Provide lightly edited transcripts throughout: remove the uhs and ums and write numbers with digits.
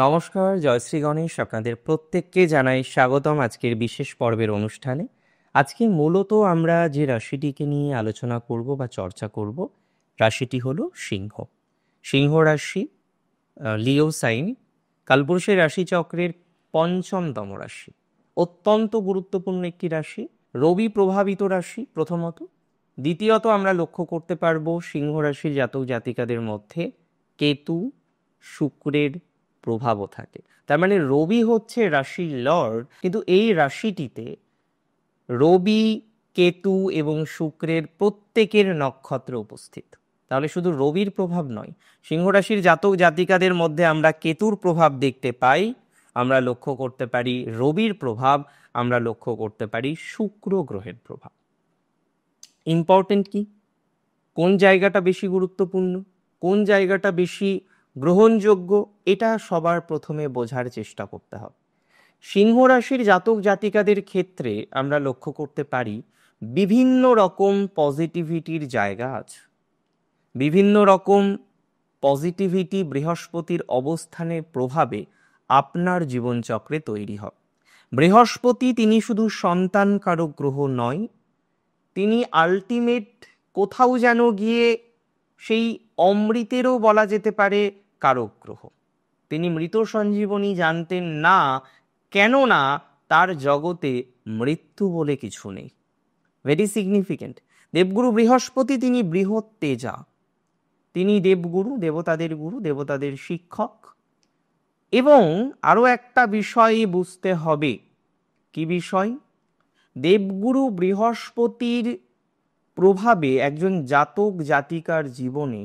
নমস্কার, জয়শ্রী গণেশ। আপনাদের প্রত্যেককে জানাই স্বাগতম আজকের বিশেষ পর্বের অনুষ্ঠানে। আজকে মূলত আমরা যে রাশিটিকে নিয়ে আলোচনা করব বা চর্চা করব, রাশিটি হলো সিংহ। সিংহ রাশি, লিও সাইন, কালপুরুষের রাশিচক্রের পঞ্চমতম রাশি। অত্যন্ত গুরুত্বপূর্ণ একটি রাশি, রবি প্রভাবিত রাশি প্রথমত। দ্বিতীয়ত আমরা লক্ষ্য করতে পারবো সিংহ রাশির জাতক জাতিকাদের মধ্যে কেতু শুক্রের প্রভাবও থাকে। তার মানে রবি হচ্ছে রাশির লর্ড, কিন্তু এই রাশিটিতে রবি, কেতু এবং শুক্রের প্রত্যেকের নক্ষত্র উপস্থিত। তাহলে শুধু রবির প্রভাব নয়, সিংহ রাশির জাতক জাতিকাদের মধ্যে আমরা কেতুর প্রভাব দেখতে পাই, আমরা লক্ষ্য করতে পারি রবির প্রভাব, আমরা লক্ষ্য করতে পারি শুক্র গ্রহের প্রভাব। ইম্পর্টেন্ট কি? কোন জায়গাটা বেশি গুরুত্বপূর্ণ, কোন জায়গাটা বেশি গ্রহণযোগ্য, এটা সবার প্রথমে বোঝার চেষ্টা করতে হবে। সিংহ রাশির জাতক জাতিকাদের ক্ষেত্রে আমরা লক্ষ্য করতে পারি বিভিন্ন রকম পজিটিভিটির জায়গা আছে। বিভিন্ন রকম পজিটিভিটি বৃহস্পতির অবস্থানের প্রভাবে আপনার জীবনচক্রে তৈরি হয়। বৃহস্পতি তিনি শুধু সন্তান কারক গ্রহ নয়, তিনি আলটিমেট কোথাও যেন গিয়ে সেই অমৃতেরও বলা যেতে পারে কারক গ্রহ। তিনি মৃত সঞ্জীবনী জানতেন না, কেননা তার জগতে মৃত্যু বলে কিছু নেই। Very significant. দেবগুরু বৃহস্পতি তিনি বৃহৎ তেজা, তিনি দেবগুরু, দেবতাদের গুরু, দেবতাদের শিক্ষক। এবং আরো একটা বিষয় বুঝতে হবে। কি বিষয়? দেবগুরু বৃহস্পতির প্রভাবে একজন জাতক জাতিকার জীবনে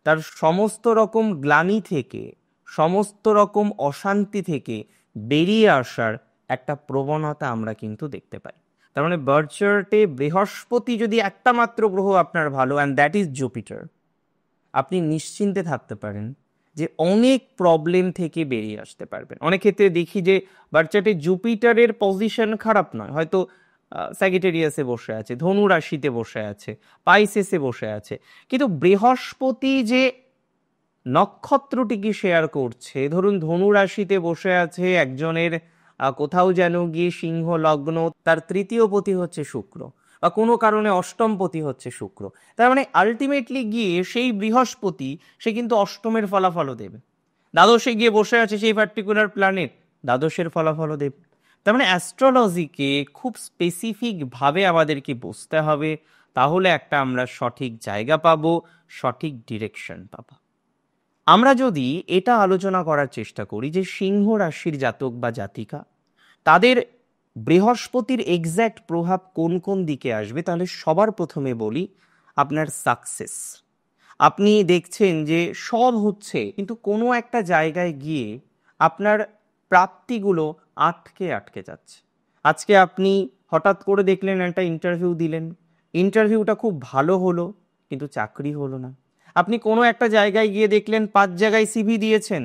তার সমস্ত রকম গ্লানি থেকে, সমস্ত রকম অশান্তি থেকে বেরিয়ে আসার একটা প্রবণতা আমরা কিন্তু দেখতে পাই। তার মানে বার্থ চার্টে বৃহস্পতি যদি একটা মাত্র গ্রহ আপনার ভালো, অ্যান্ড দ্যাট ইজ জুপিটার, আপনি নিশ্চিন্তে থাকতে পারেন যে অনেক প্রবলেম থেকে বেরিয়ে আসতে পারবেন। অনেক ক্ষেত্রে দেখি যে বার্থ চার্টে জুপিটারের পজিশন খারাপ নয়, হয়তো স্যাগিটেরিয়াসে বসে আছে, ধনু রাশিতে বসে আছে, পাইসেসে বসে আছে, কিন্তু বৃহস্পতি যে নক্ষত্রটিকে শেয়ার করছে, ধরুন ধনু রাশিতে বসে আছে একজনের, কোথাও যেন গিয়ে সিংহ লগ্ন, তার তৃতীয় পতি হচ্ছে শুক্র, বা কোনো কারণে অষ্টম পতি হচ্ছে শুক্র। তার মানে আলটিমেটলি গিয়ে সেই বৃহস্পতি সে কিন্তু অষ্টমের ফলাফলও দেবে। দ্বাদশে গিয়ে বসে আছে সেই পার্টিকুলার প্ল্যানেট, দ্বাদশের ফলাফলও দেবে। তার মানে অ্যাস্ট্রোলজিকে খুব স্পেসিফিক ভাবে আমাদেরকে বুঝতে হবে, তাহলে একটা আমরা সঠিক জায়গা পাবো, সঠিক ডিরেকশন পাবো। আমরা যদি এটা আলোচনা করার চেষ্টা করি যে সিংহ রাশির জাতক বা জাতিকা, তাদের বৃহস্পতির এক্স্যাক্ট প্রভাব কোন কোন দিকে আসবে, তাহলে সবার প্রথমে বলি আপনার সাকসেস। আপনি দেখছেন যে সব হচ্ছে, কিন্তু কোনো একটা জায়গায় গিয়ে আপনার প্রাপ্তিগুলো আটকে আটকে যাচ্ছে। আজকে আপনি হঠাৎ করে দেখলেন একটা ইন্টারভিউ দিলেন, ইন্টারভিউটা খুব ভালো হলো, কিন্তু চাকরি হলো না। আপনি কোনো একটা জায়গায় গিয়ে দেখলেন 5 জায়গায় সিভি দিয়েছেন,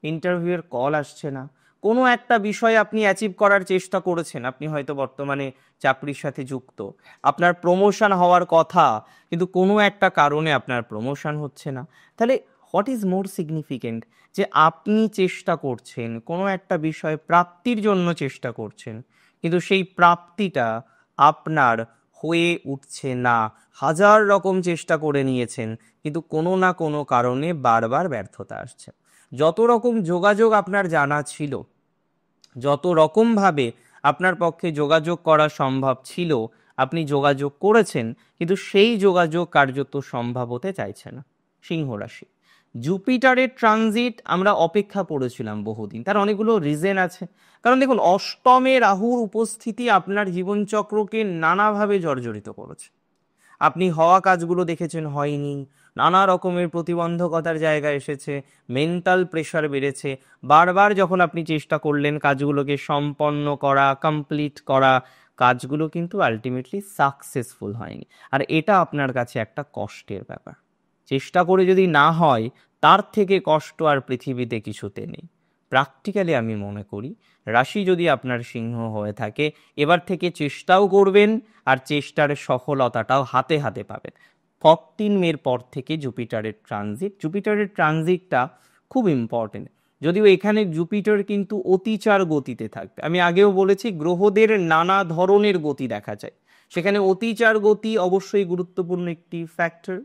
ইন্টারভিউয়ের কল আসছে না। কোনো একটা বিষয় আপনি অ্যাচিভ করার চেষ্টা করেছেন, আপনি হয়তো বর্তমানে চাকরির সাথে যুক্ত, আপনার প্রমোশন হওয়ার কথা, কিন্তু কোনো একটা কারণে আপনার প্রমোশন হচ্ছে না। তাহলে হোয়াট ইজ মোর সিগনিফিকেন্ট, যে আপনি চেষ্টা করছেন কোনো একটা বিষয় প্রাপ্তির জন্য, চেষ্টা করছেন, কিন্তু সেই প্রাপ্তিটা আপনার হয়ে উঠছে না। হাজার রকম চেষ্টা করে নিয়েছেন, কিন্তু কোনো না কোনো কারণে বারবার ব্যর্থতা আসছে। যত রকম যোগাযোগ আপনার জানা ছিল, যত রকমভাবে আপনার পক্ষে যোগাযোগ করা সম্ভব ছিল, আপনি যোগাযোগ করেছেন, কিন্তু সেই যোগাযোগ কার্যত সম্ভব হতে চাইছে না। সিংহ রাশি, জুপিটারের ট্রানজিট আমরা অপেক্ষা করেছিলাম বহুদিন, তার অনেকগুলো রিজন আছে। কারণ দেখুন, অষ্টমে রাহুর উপস্থিতি আপনার জীবনচক্রকে নানাভাবে জর্জরিত করেছে। আপনি হওয়া কাজগুলো দেখেছেন হয়নি, নানা রকমের প্রতিবন্ধকতার জায়গা এসেছে, মেন্টাল প্রেশার বেড়েছে। বারবার যখন আপনি চেষ্টা করলেন কাজগুলোকে সম্পন্ন করা, কমপ্লিট করা, কাজগুলো কিন্তু আলটিমেটলি সাকসেসফুল হয়নি। আর এটা আপনার কাছে একটা কষ্টের ব্যাপার। চেষ্টা করে যদি না হয়, তার থেকে কষ্ট আর পৃথিবীতে কিছুতে নেই। প্র্যাকটিক্যালি আমি মনে করি, রাশি যদি আপনার সিংহ হয়ে থাকে, এবার থেকে চেষ্টাও করবেন, আর চেষ্টার সফলতাটাও হাতে হাতে পাবেন। 14 মের পর থেকে জুপিটারের ট্রানজিটটা খুব ইম্পর্টেন্ট। যদিও এখানে জুপিটার কিন্তু অতিচার গতিতে থাকবে। আমি আগেও বলেছি গ্রহদের নানা ধরনের গতি দেখা যায়, সেখানে অতিচার গতি অবশ্যই গুরুত্বপূর্ণ একটি ফ্যাক্টর।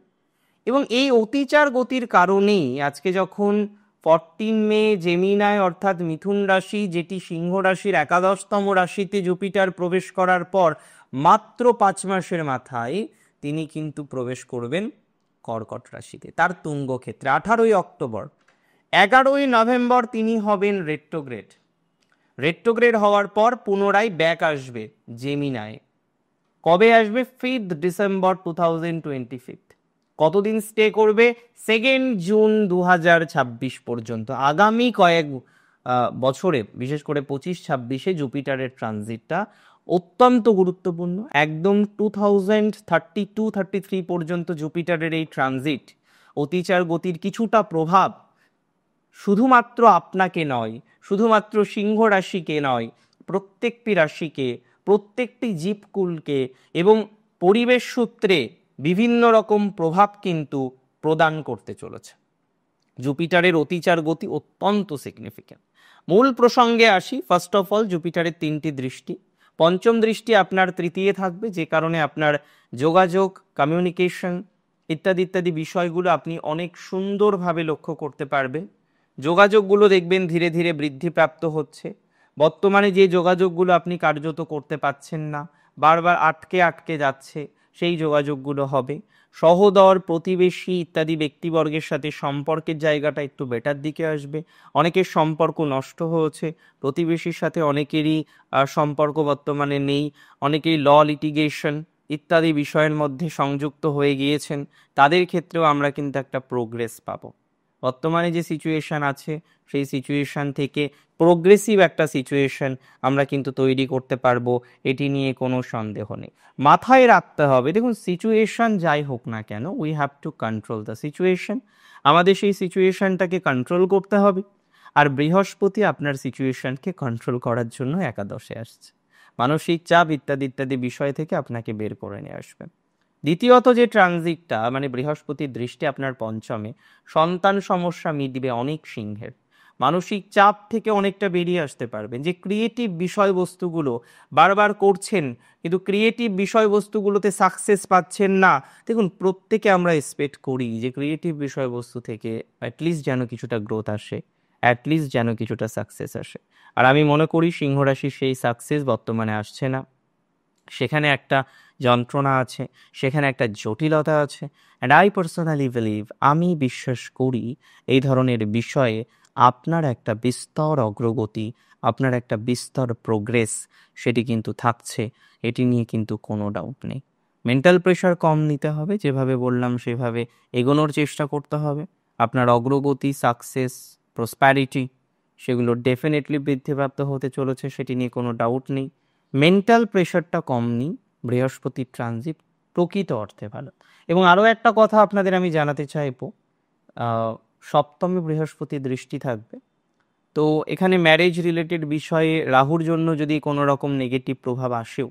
এবং এই অতিচার গতির কারণেই আজকে যখন 14 মে জেমিনায় অর্থাৎ মিথুন রাশি, যেটি সিংহ রাশির 11তম রাশিতে জুপিটার প্রবেশ করার পর মাত্র 5 মাসের মাথায় তিনি কিন্তু প্রবেশ করবেন কর্কট রাশিতে, তার তুঙ্গ ক্ষেত্রে 18 অক্টোবর। 11 নভেম্বর তিনি হবেন রেট্রোগ্রেড। রেট্রোগ্রেড হওয়ার পর পুনরায় ব্যাক আসবে জেমিনায়। কবে আসবে? 5 ডিসেম্বর 2025। কতদিন স্টে করবে? 2 জুন 2026 পর্যন্ত। আগামী কয়েক বছরে, বিশেষ করে 25-26-এ জুপিটারের ট্রানজিটটা অত্যন্ত গুরুত্বপূর্ণ। একদম 2032-33 পর্যন্ত জুপিটারের এই ট্রানজিট, অতিচার গতির কিছুটা প্রভাব শুধুমাত্র আপনাকে নয়, শুধুমাত্র সিংহ রাশিকে নয়, প্রত্যেকটি রাশিকে, প্রত্যেকটি জীবকুলকে এবং পরিবেশ সূত্রে বিভিন্ন রকম প্রভাব কিন্তু প্রদান করতে চলেছে। জুপিটারের অতিচার গতি অত্যন্ত সিগনিফিক্যান্ট। মূল প্রসঙ্গে আসি। ফার্স্ট অফ অল, জুপিটারের 3টি দৃষ্টি। পঞ্চম দৃষ্টি আপনার তৃতীয় থাকবে, যে কারণে আপনার যোগাযোগ, কমিউনিকেশন ইত্যাদি ইত্যাদি বিষয়গুলো আপনি অনেক সুন্দরভাবে লক্ষ্য করতে পারবেন। যোগাযোগগুলো দেখবেন ধীরে ধীরে বৃদ্ধিপ্রাপ্ত হচ্ছে। বর্তমানে যে যোগাযোগগুলো আপনি কার্যত করতে পারছেন না, বারবার আটকে আটকে যাচ্ছে, সেই যোগাযোগগুলো হবে। সহদর, প্রতিবেশী ইত্যাদি ব্যক্তিবর্গের সাথে সম্পর্কের জায়গাটা একটু বেটার দিকে আসবে। অনেকের সম্পর্ক নষ্ট হয়েছে, প্রতিবেশীর সাথে অনেকেরই সম্পর্ক বর্তমানে নেই, অনেকেই ল লিটিগেশন ইত্যাদি বিষয়ের মধ্যে সংযুক্ত হয়ে গিয়েছেন, তাদের ক্ষেত্রেও আমরা কিন্তু একটা প্রোগ্রেস পাবো। বর্তমানে যে সিচুয়েশন আছে, সেই সিচুয়েশন থেকে প্রোগ্রেসিভ একটা সিচুয়েশন আমরা কিন্তু তৈরি করতে পারবো, এটি নিয়ে কোনো সন্দেহ নেই। মাথায় রাখতে হবে, দেখুন সিচুয়েশন যাই হোক না কেন, we have to control the situation. আমাদের সেই সিচুয়েশনটাকে কন্ট্রোল করতে হবে। আর বৃহস্পতি আপনার সিচুয়েশনকে কন্ট্রোল করার জন্য একাদশে আসছে, মানসিক চাপ ইত্যাদি ইত্যাদি বিষয় থেকে আপনাকে বের করে নিয়ে আসবে। দ্বিতীয়ত যে ট্রানজিটটা, মানে বৃহস্পতির দৃষ্টি আপনার পঞ্চমে, সন্তান সমস্যা মিটবে অনেক সিংহের। মানসিক চাপ থেকে অনেকটা বেরিয়ে আসতে পারবেন। যে ক্রিয়েটিভ বিষয়বস্তুগুলো বারবার করছেন কিন্তু ক্রিয়েটিভ বিষয়বস্তুগুলোতে সাকসেস পাচ্ছেন না, দেখুন প্রত্যেকে আমরা এক্সপেক্ট করি যে ক্রিয়েটিভ বিষয়বস্তু থেকে অ্যাটলিস্ট যেন কিছুটা গ্রোথ আসে, অ্যাটলিস্ট যেন কিছুটা সাকসেস আসে। আর আমি মনে করি সিংহ রাশির সেই সাকসেস বর্তমানে আসছে না। সেখানে একটা যন্ত্রণা আছে, সেখানে একটা জটিলতা আছে। অ্যান্ড আই পার্সোনালি বিলিভ, আমি বিশ্বাস করি এই ধরনের বিষয়ে আপনার একটা বিস্তর অগ্রগতি, আপনার একটা বিস্তর প্রোগ্রেস সেটি কিন্তু থাকছে, এটি নিয়ে কিন্তু কোনো ডাউট নেই। মেন্টাল প্রেশার কম নিতে হবে, যেভাবে বললাম সেভাবে এগোনোর চেষ্টা করতে হবে। আপনার অগ্রগতি, সাকসেস, প্রসপ্যারিটি সেগুলো ডেফিনেটলি বৃদ্ধিপ্রাপ্ত হতে চলেছে, সেটি নিয়ে কোনো ডাউট নেই। মেন্টাল প্রেশারটা কম নিই, বৃহস্পতির ট্রানজিট প্রকৃত অর্থে ভালো। এবং আরও একটা কথা আপনাদের আমি জানাতে চাইবো, সপ্তমে বৃহস্পতির দৃষ্টি থাকবে, তো এখানে ম্যারেজ রিলেটেড বিষয়ে রাহুর জন্য যদি কোনো রকম নেগেটিভ প্রভাব আসেও,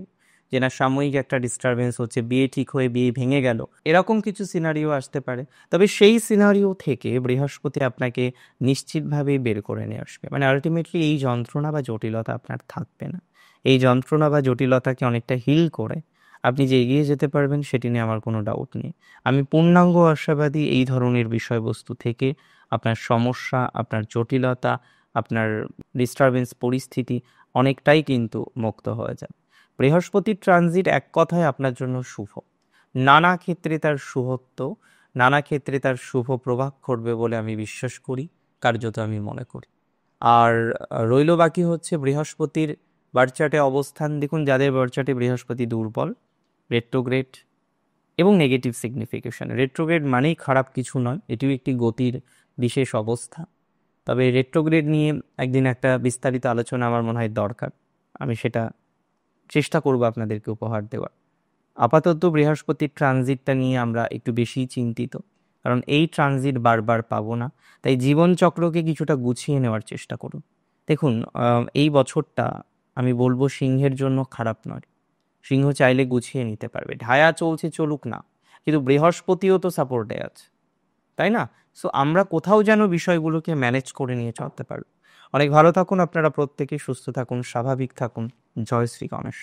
যে না সাময়িক একটা ডিস্টারবেন্স হচ্ছে, বিয়ে ঠিক হয়ে বিয়ে ভেঙে গেল, এরকম কিছু সিনারিও আসতে পারে, তবে সেই সিনারিও থেকে বৃহস্পতি আপনাকে নিশ্চিতভাবেই বের করে নিয়ে আসবে। মানে আলটিমেটলি এই যন্ত্রণা বা জটিলতা আপনার থাকবে না। এই যন্ত্রণা বা জটিলতাকে অনেকটা হিল করে আপনি যে এগিয়ে যেতে পারবেন, সেটি নিয়ে আমার কোনো ডাউট নেই। আমি পূর্ণাঙ্গ আশাবাদী এই ধরনের বিষয়বস্তু থেকে আপনার সমস্যা, আপনার জটিলতা, আপনার ডিস্টারবেন্স পরিস্থিতি অনেকটাই কিন্তু মুক্ত হয়ে যাবে। বৃহস্পতির ট্রানজিট এক কথায় আপনার জন্য শুভ। নানা ক্ষেত্রে তার শুভত্ব, নানা ক্ষেত্রে তার শুভ প্রভাব ঘটবে বলে আমি বিশ্বাস করি, কার্যত আমি মনে করি। আর রইল বাকি হচ্ছে বৃহস্পতির বার্চাটে অবস্থান। দেখুন যাদের বার্চাটে বৃহস্পতি দুর্বল, রেট্রোগ্রেড এবং নেগেটিভ সিগনিফিকেশন, রেট্রোগ্রেড মানেই খারাপ কিছু নয়, এটিও একটি গতির বিশেষ অবস্থা। তবে রেট্রোগ্রেড নিয়ে একদিন একটা বিস্তারিত আলোচনা আমার মনে হয় দরকার, আমি সেটা চেষ্টা করব আপনাদেরকে উপহার দেওয়ার। আপাতত বৃহস্পতির ট্রানজিটটা নিয়ে আমরা একটু বেশি চিন্তিত, কারণ এই ট্রানজিট বারবার পাবো না। তাই জীবনচক্রকে কিছুটা গুছিয়ে নেওয়ার চেষ্টা করুন। দেখুন এই বছরটা আমি বলবো সিংহের জন্য খারাপ নয়, সিংহ চাইলে গুছিয়ে নিতে পারবে। ঢায়া চলছে, চলুক না, কিন্তু বৃহস্পতিও তো সাপোর্টে আছে। তাই না? সো আমরা কোথাও যেন বিষয়গুলোকে ম্যানেজ করে নিয়ে চলতে পারব। অনেক ভালো থাকুন আপনারা প্রত্যেকে, সুস্থ থাকুন, স্বাভাবিক থাকুন। জয় শ্রী গণেশ।